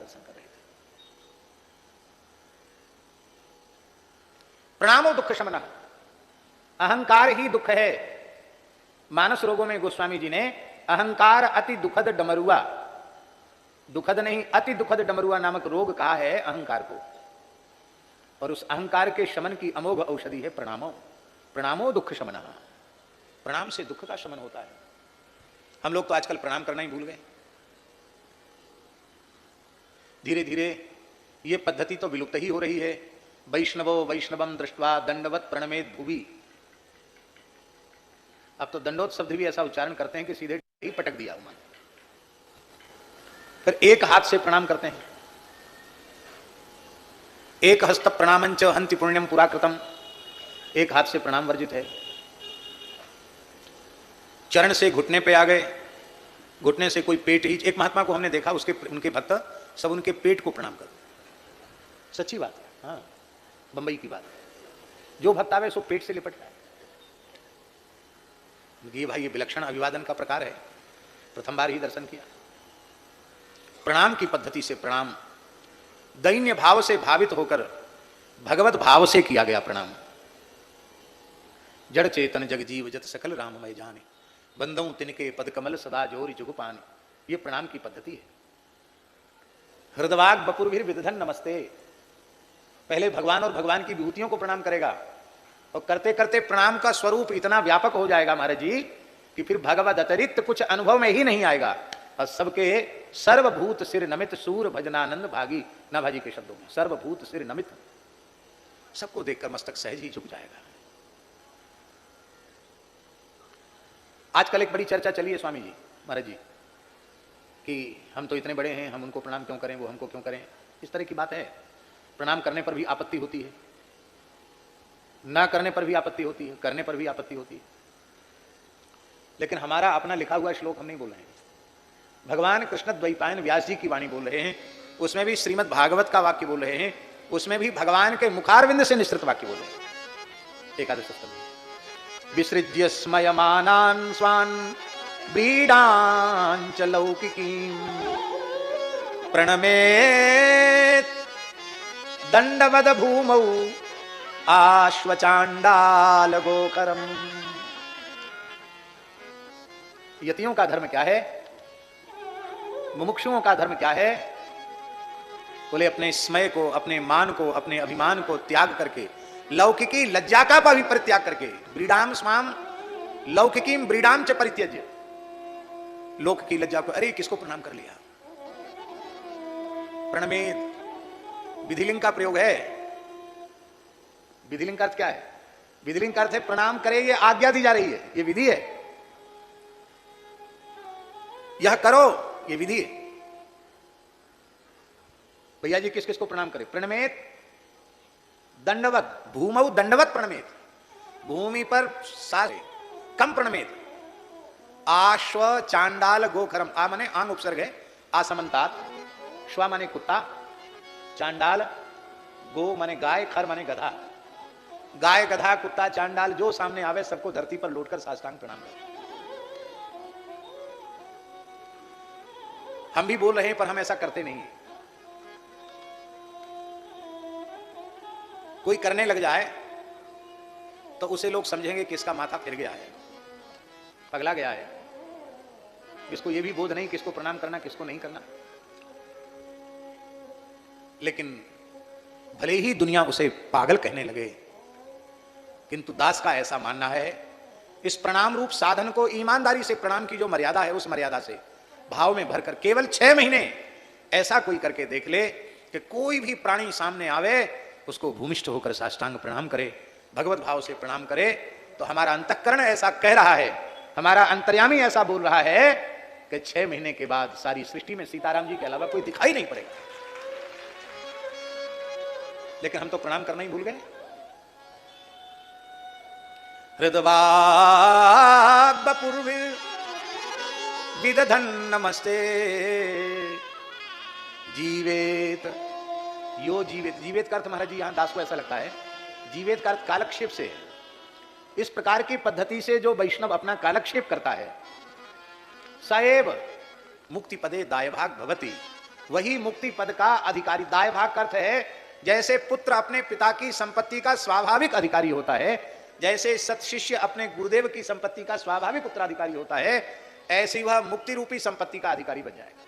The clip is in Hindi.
दर्शन कर रहे थे। प्रणामो दुख शमन, अहंकार ही दुख है। मानस रोगों में गोस्वामी जी ने अहंकार अति दुखद डमरुआ, दुखद नहीं अति दुखद डमरुआ नामक रोग कहा है अहंकार को, और उस अहंकार के शमन की अमोघ औषधि है प्रणामो। प्रणामो दुख शमन, प्रणाम से दुख का शमन होता है। हम लोग तो आजकल प्रणाम करना ही भूल गए। धीरे धीरे ये पद्धति तो विलुप्त ही हो रही है। वैष्णवो वैष्णवम दृष्ट्वा दंडवत प्रणमेत भुवि। अब तो दंडोत शब्द भी ऐसा उच्चारण करते हैं कि सीधे ही पटक दिया उन्होंने। फिर एक हाथ से प्रणाम करते हैं। एक हस्त प्रणामंच हंति पुण्यम पुराकृतम, एक हाथ से प्रणाम वर्जित है। चरण से घुटने पे आ गए, घुटने से कोई पेट ही। एक महात्मा को हमने देखा, उसके उनके भक्त सब उनके पेट को प्रणाम करते, सच्ची बात है, हाँ बंबई की बात है। जो भक्त आवे सो पेट से लिपट जाए। ये भाई ये विलक्षण अभिवादन का प्रकार है, प्रथम बार ही दर्शन किया। प्रणाम की पद्धति से प्रणाम, दैन्य भाव से भावित होकर भगवत भाव से किया गया प्रणाम। जड़ चेतन जग जीव जत सकल राममय जाने, बंदों तिनके पद कमल सदा जोरि जुगुपाने। ये प्रणाम की पद्धति है। हृदवाग बपुर्भिर विदधन नमस्ते, पहले भगवान और भगवान की विभूतियों को प्रणाम करेगा, और करते करते प्रणाम का स्वरूप इतना व्यापक हो जाएगा महाराज जी कि फिर भगवत अतिरिक्त कुछ अनुभव में ही नहीं आएगा। और सबके सर्वभूत सिर नमित सूर भजनानंद भागी, ना भाजी के शब्दों में सर्वभूत सिर नमित, सबको देखकर मस्तक सहज ही झुक जाएगा। आजकल एक बड़ी चर्चा चली है स्वामी जी महाराज जी कि हम तो इतने बड़े हैं, हम उनको प्रणाम क्यों करें, वो हमको क्यों करें। इस तरह की बात है। प्रणाम करने पर भी आपत्ति होती है, ना करने पर भी आपत्ति होती है, करने पर भी आपत्ति होती है। लेकिन हमारा अपना लिखा हुआ श्लोक हम नहीं बोल रहे हैं, भगवान कृष्ण द्वैपायन व्यास जी की वाणी बोल रहे हैं। उसमें भी श्रीमद् भागवत का वाक्य बोल रहे हैं, उसमें भी भगवान के मुखारविंद से निश्चित वाक्य बोल रहे हैं। एकादश स्तंभ में विसृज्य स्मयमानान् स्वान् व्रीडाञ्च लौकिकीं प्रणमेत् दंडवद भूमौ आश्वचांडाल गोकरम। यतियों का धर्म क्या है, मुमुक्षुओं का धर्म क्या है? बोले अपने स्मय को, अपने मान को, अपने अभिमान को त्याग करके, लौकिकी लज्जा का भी परित्याग करके, ब्रीडाम स्वाम लौकिकीम ब्रीडाम च परित्यज्य, लोक की लज्जा को, अरे किसको प्रणाम कर लिया। प्रणमेत विधिलिंग का प्रयोग है। विधिलिंग का अर्थ क्या है? विधिलिंग का अर्थ है प्रणाम करे, ये आज्ञा दी जा रही है, ये विधि है, यह करो, ये विधि है। भैया जी किस किस को प्रणाम करें? प्रणमेत दंडवत भूमौ दंडवत प्रणमेत, भूमि पर सारे कम प्रणमेत। आश्व चांडाल गोखरम, आ माने आंग उपसर्ग है, आसमंतात, श्वा माने कुत्ता, चांडाल, गो माने गाय, खर माने गधा। गाय गधा कुत्ता चांडाल जो सामने आवे सबको धरती पर लौटकर साष्टांग प्रणाम करें। हम भी बोल रहे हैं पर हम ऐसा करते नहीं। कोई करने लग जाए तो उसे लोग समझेंगे कि इसका माथा फिर गया है, पगला गया है, इसको यह भी बोध नहीं किसको प्रणाम करना किसको नहीं करना। लेकिन भले ही दुनिया उसे पागल कहने लगे, किंतु दास का ऐसा मानना है इस प्रणाम रूप साधन को ईमानदारी से, प्रणाम की जो मर्यादा है उस मर्यादा से भाव में भरकर केवल 6 महीने ऐसा कोई करके देख ले कि कोई भी प्राणी सामने आवे उसको भूमिष्ठ होकर साष्टांग प्रणाम करे, भगवत भाव से प्रणाम करे, तो हमारा अंतःकरण ऐसा कह रहा है, हमारा अंतर्यामी ऐसा बोल रहा है कि 6 महीने के बाद सारी सृष्टि में सीताराम जी के अलावा कोई दिखाई नहीं पड़ेगा। लेकिन हम तो प्रणाम करना ही भूल गए। हृदवाग्पूर्वी विदधन नमस्ते जीवेत, यो जीवेत, जीवेत का अर्थ महाराज जी यहां दास को ऐसा लगता है जीवेत का अर्थ कालक्षेप से है। इस प्रकार की पद्धति से जो वैष्णव अपना कालक्षेप करता है सएव मुक्ति पदे दायभाग भवति, वही मुक्ति पद का अधिकारी। दाय भाग का अर्थ है जैसे पुत्र अपने पिता की संपत्ति का स्वाभाविक अधिकारी होता है, जैसे सत शिष्य अपने गुरुदेव की संपत्ति का स्वाभाविक उत्तराधिकारी होता है, ऐसी वह मुक्ति रूपी संपत्ति का अधिकारी बन जाएगा।